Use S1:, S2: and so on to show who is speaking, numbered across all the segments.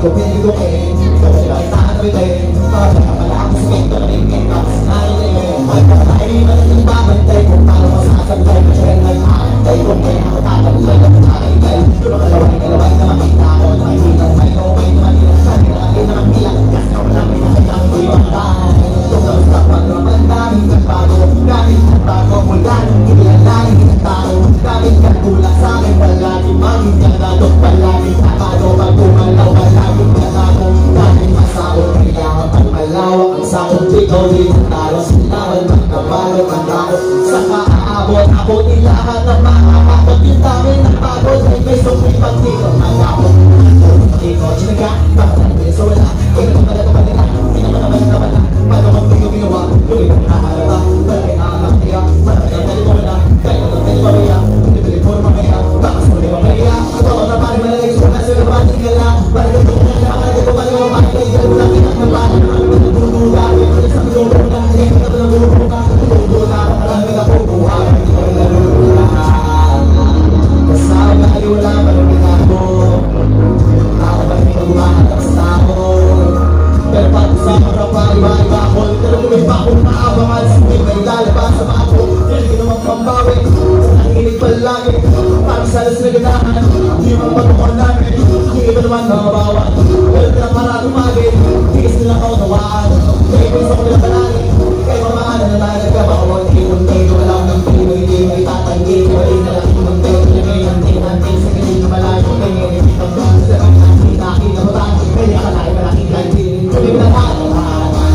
S1: ko pinigukin, ikaw ay nakita na bitin. Para pala ako sa kento na tingin, tapos narinig. Magkakatay, malaking babantay kung paano masasablay. Kaya nag-aantay kung may ako tatagulay at nakikay. Pero kalaway na makita ko na hindi na may okay na manilang sa'yo na akin na magbilang. Kasi ako lang may nakitang ko yung bahay. Tungkol sa pagkaman daming nagbago, daming nagbago mula nung kinilalangin ng tao. Daming nagkulang sa akin palaging maging ganado, palaging tatado. Pag kumalaw palaging ganado, daming masakot kaya ang malawak ang sakot. Ikaw din ang talo, silawan magkabalo magkakot. Saka aabot, abot ilahan ng makakapot. Yung dami ng pagod ay may sumay pag di ko magkakot. Ikaw sinaga, bakit ang piso wala? Kaya naman pala ito kanila, hindi naman na wala. Paano kang pinyo ginawa, luwi kong nakalata. Malaki na ang nakatiya, malaki ang tali mo wala. Kaya naman tali mo wala, hindi pili po naman kaya. Bakas mo rin mo kaya, ito ako na pari malalay. Suka sa iyo naman, tinggal na. Balik ang tulong na nakalagay ko, balik mo bakit ay gano'n lang kinat ng balik. Nakalimutan ng tulong na, hindi sa tulong na. Hindi ka na tulong na, tulong na. Marami na po buhay, hindi ko rin nalulungan. Kasama na kayo lang, marami na ako. Ako ba hindi magumahan ang tao. Pero pati sa harap pa iba-iba ako. Pero kung may bakong maabangan, hindi may lalabas sa bako. Hindi ko naman pambawi, nanginig palagi. Parang salas na ganahan, hindi yung mga patukan namin. Yung iba naman nakabawan, pero pinapara tumagin. Tigis nila ako nawaan, kaya ko isa ko nila palagi. Kaya mamaanan na tayo nagkabakawag. Hindi ko alam ng pino, hindi may tatanggi. Wali na lang yung mundo, hindi sa ganyan na malayo. Kaya ang mga sa mga nakita mo tayo. Kaya kalay malaking kantin. Kaya lahat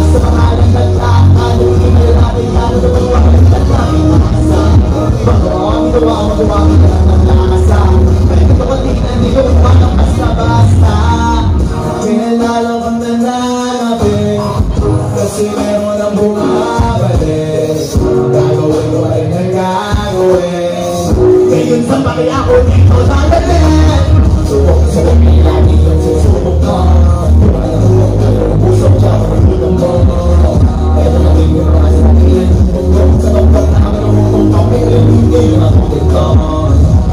S1: sa pangalang nagtahan. Hindi malalapit na ano na mga nagtahan. Bagawa, magawa ka lang ng lasa. Kaya ito patingnan, hindi ko parang basta-basta. Pinalala kang nananapin, kasi meron ang bumabalik. Gagawin ko ay nagagawin. Ngayon sa paki ako dito dadalhin. Subok sa pamila, di yung susubok ko. Alam mo, ang pusok siya, ang tulong mo. Ito na din yung mga sinakin. Sa tongkot na kami ng tongkot, hindi yung nakutin ko.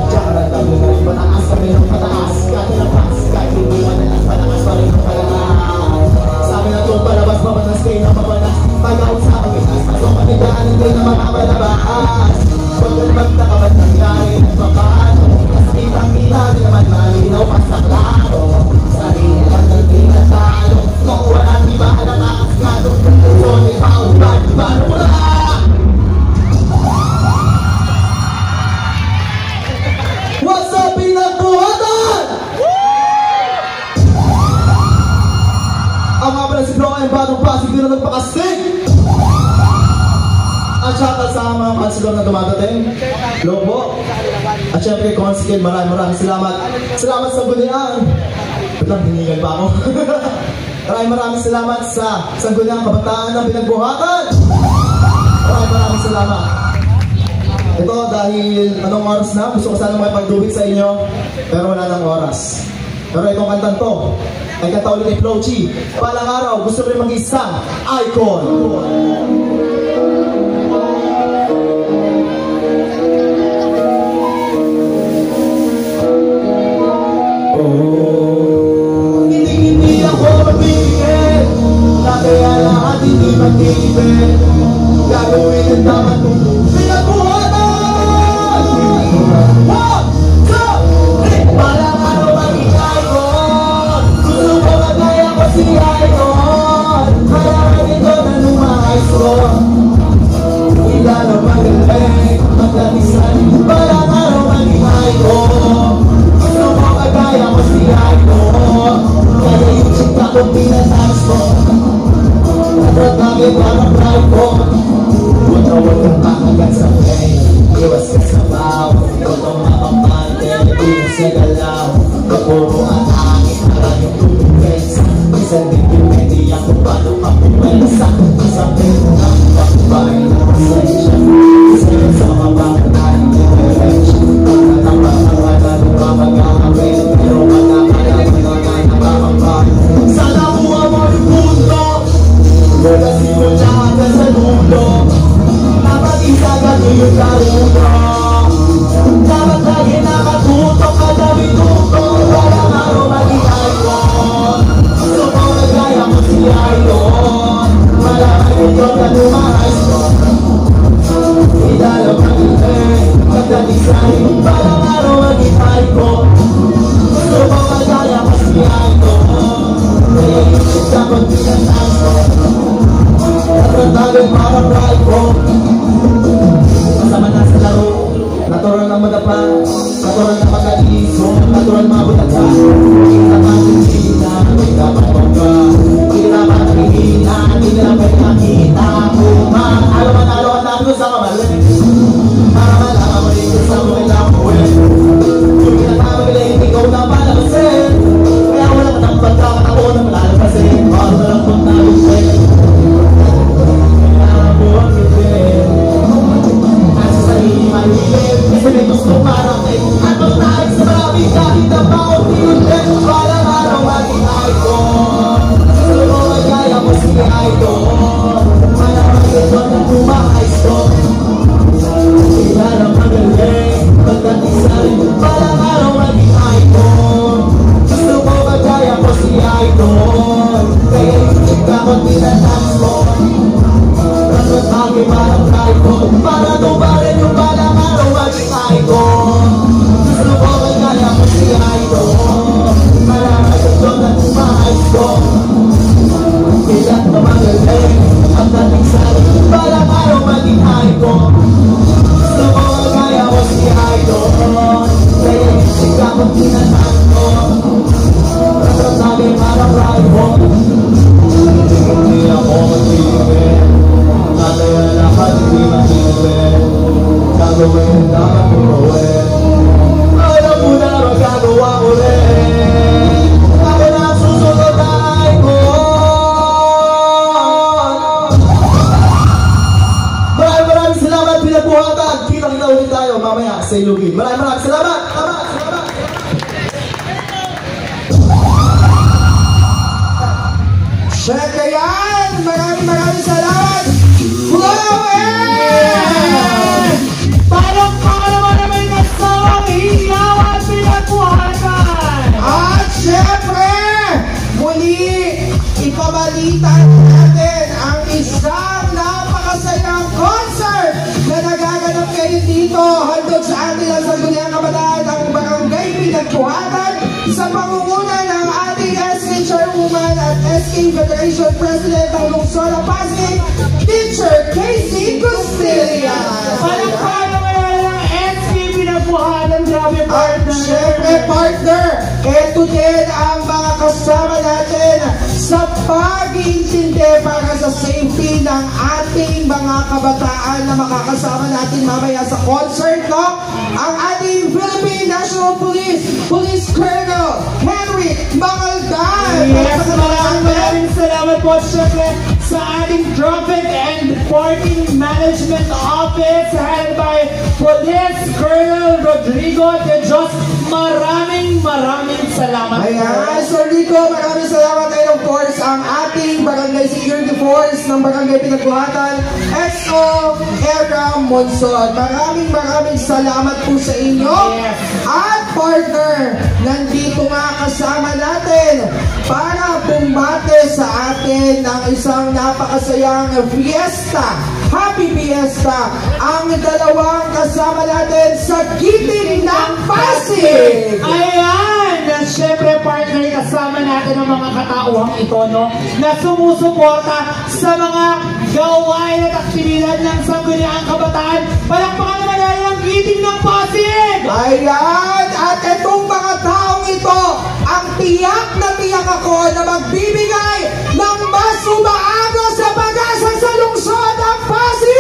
S1: Tsaka nagtalo na rin pataas kami ng pataas. Kahit napas, kahit hindi madalas, pataas pa rin ang palakas. Sabi na itong palabas, mabanas kayo na mabanas. Pag-out sa pag-itas, pasok panigaan, hindi na makamalabas. Pag-albag na kamat ng galing at papaano. Kasi kitang-kita, di naman malinaw pa sa klaro. Sarili lang ng tinatalo, makuha ang iba na nakaskado. So, may paubad, paano mo na? What's up, pinagbuhatan? Ang mga pala si Bro ay bagong Pasig din na nagpakastig. At shoutout sa mga kansilor na dumadating, Lobo. At syempre kay Consikid, maraming salamat. Salamat sa Guniang. Ba't hinihingan pa ako? Maraming salamat sa Sangguniang Kabataan ng Pinagbuhatan. Maraming salamat. Ito dahil anong oras na, gusto ko sana makipagdubit sa inyo, pero wala nang oras. Pero itong kantang to ay kanta ulit ni Flo G. Palang araw, gusto ko rin mag-isang icon. Hindi ako mabigil, kaya lahat hindi mag-ibig. Gagawin ang dapat kong pinagbuhatan. 1, 2, 3. Palang araw maging icon. Gusto ko magaya ko si icon. Kaya ganito na lumahis ko. Wala na magaling, magdamisan. Palang araw maging icon. Gusto ko magaya ko si icon. Kaya yung chika kong pinatayos ko. At lagi parang pride ko. Huwag kong kakagat sa play. Iwas ka sa baw. Ikaw itong mapapante. Iwas sa galaw. Kapuro at hangin. Parang yung tubig. Isang hindi ako paano kapuwensa. Isang pito ng pakbay na pasensya. Isa sa mga bakitay. Difference. Pagkatapang ang ano ka mag-aawin. Pero magkakalang mga nakakabay. Sana kuha mo yung punto. Wala sino dyan sa dulo. Napag-isa gano'n yung karuno. Dapat lagi nakatutok. Kadabi tuto. Walang araw mag-iay bagay parang rifle. Kasama na sa laro, natural na madapa, natural na mag-aliso, natural mabutaka. Hindi naman hihina, hindi dapat bangga. Hindi naman hihina, hindi dapat makita. Alam ka namin sa kamali, para malaman mo dito sa mga buwin. Yung kinakamagalay, ikaw na palabasin. Kaya wala ka ng pagkakataon na malalabasin. Para na lang kung nalusin. Kaya buwan kitin. Nasa sarili mahilip. Kasi gusto parang ay at magtaig sa maraming kahit na paunti-unti. Para araw maging icon. Sa loob ay kaya mo sige icon. Malamang ito na tumakais ko. Kaya lang magaling. Pagdating sa rin. Para araw maging icon. Gusto ko magkaya mo sige icon. Kaya isip ka kung tinatapos ko. Tapos aking parang icon. Para tubarin yung balang araw maging icon. Gusto ko magkaya mo sige icon. Malamang ito na tumakais ko. Kaya na magaling. Ang dating sa rin. Balang araw maging icon. Gusto ko magkaya mo sige icon. Kaya isip ka kung tinatapos ko. Tapos aking parang icon. Hindi ako magiging. Nataya lahat hindi matigil. Gagawin dapat mo gawin. Alam mo na magagawa ko rin. Ako na ang susunod na icon. Maraming salamat pinabuhatan. Kita-kita ulit tayo mamaya sa Ilugin. Maraming salamat.
S2: Syempre yan! Maraming salamat!
S3: Parang pangalawa naman kasawang hilaw at pinagbuhatan!
S2: At syempre, muli, ipabalita natin ang isang napakasayang concert na nagaganap kayo dito. Handog sa atin ang Sangguniang Kabataan ng Barangay Pinagbuhatan sa pangunguna ng ating SK Chairwoman at SK Federation President ng Lungsod ng Pasig, Teacher Casey Costilla.
S3: Parang pangalawa ng SK Pinagbuhatan, grabe
S2: At
S3: partner!
S2: syempre partner, ito din ang mga kasama natin sa pag-iintindi para sa safety ng ating mga kabataan na makakasama natin mamaya sa concert, no? Ang ating Philippine National Police Police Colonel Henry Mangaldan.
S3: Yes, maraming salamat po syempre sa ating Traffic and Parking Management Office headed by Police Colonel Rodrigo de Jos. Maraming salamat.
S2: Ayan, Sir Rico, maraming salamat tayo of course ang ating Barangay Security Force ng Barangay Pinagbuhatan, XO Era Monson. Maraming salamat po sa inyo.
S3: Yes.
S2: At partner, nandito nga kasama natin para bumate sa atin ng isang napakasayang fiesta. Happy Fiesta! Ang dalawang kasama natin sa Giting ng Pasig!
S3: Ayan! Siyempre, partner, kasama natin ang mga katauhang ito, no? Na sumusuporta sa mga gawain at aktibidad ng Sangguniang Kabataan. Palakpakan naman natin ang Giting ng Pasig!
S2: Ayan! At itong mga taong ito, ang tiyak na tiyak ako na magbibigay ng mas umaaga sa pag-asa sa lungsod ng Pasig!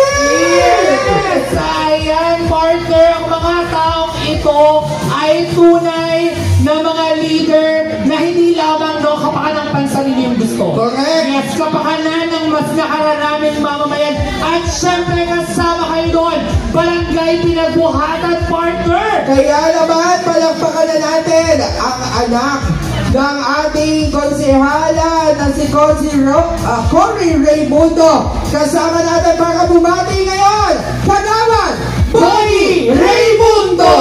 S3: Yes! Ayan, partner, ang mga taong ito ay tunay na mga leader na hindi lamang kapakanan ng pansarili yung gusto.
S2: Correct!
S3: Yes, kapakanan ng mas nakararaming mamamayan. At syempre kasama kayo doon, Barangay Pinagbuhatan, partner!
S2: Kaya naman, palakpakan na natin ang anak ng ating konsehala na si Cory Raymundo. Kasama natin para bumati ngayon, Kagawad Bonnie Raymundo!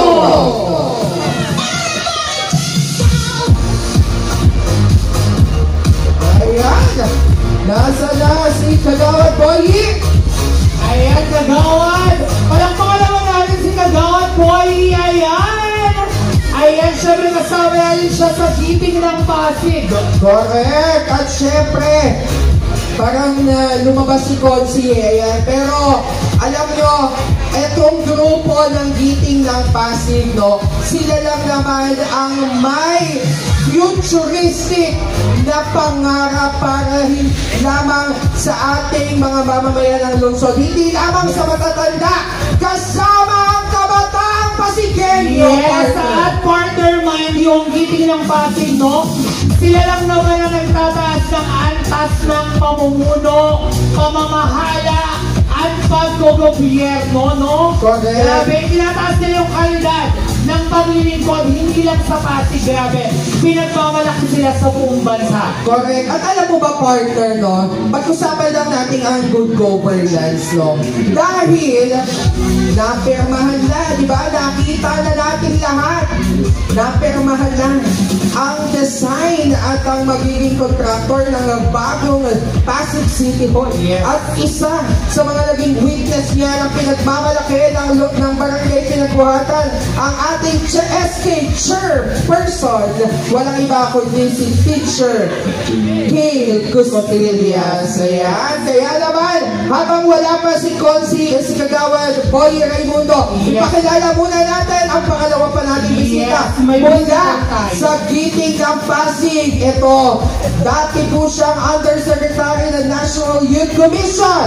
S2: Ayan, nasa na si Kagawad Bonnie?
S3: Ayan, Kagawad! Palakpakan naman natin si Kagawad Boy! Ayan! Ayan, syempre kasama natin siya sa Giting ng Pasig.
S2: Correct! At syempre, parang lumabas si Consi eh. Ayan. Pero alam nyo, etong grupo ng Giting ng Pasig, no, sila lang naman ang may futuristic na pangarap para lamang sa ating mga mamamayan ng lungsod. Hindi lamang sa matatanda, kasama ang kabataang Pasigueño.
S3: Yes, at partner mind yung Giting ng Pasig, no? Sila lang naman ang nagtataas ng antas ng pamumuno, pamamahala, at paggogobyerno, no?
S2: Correct.
S3: Grabe, tinataas nila yung kalidad ng paglilingkod, hindi lang sa Pasig, grabe. Pinagmamalaki sila sa buong bansa.
S2: Correct. At alam mo ba, partner, no? Pag-usapan lang natin ang good governance, no? Dahil, napirmahan na, di ba? Nakita na natin lahat. Napirmahan na ang design at ang magiging contractor ng bagong Pasig City Hall.
S3: Yes.
S2: At isa sa mga naging witness niya ng pinagmamalaki ng barangay Pinagbuhatan, ang ating SK chairperson, walang iba kundi si Teacher Hale Custillas. Ayan, kaya naman, habang wala pa si Consi, si Kagawad Boy Raimundo, ipakilala muna natin ang pangalawa pa nating bisita. Mula sa Giting ng Pasig, ito, dati po siyang Undersecretary ng National Youth Commission.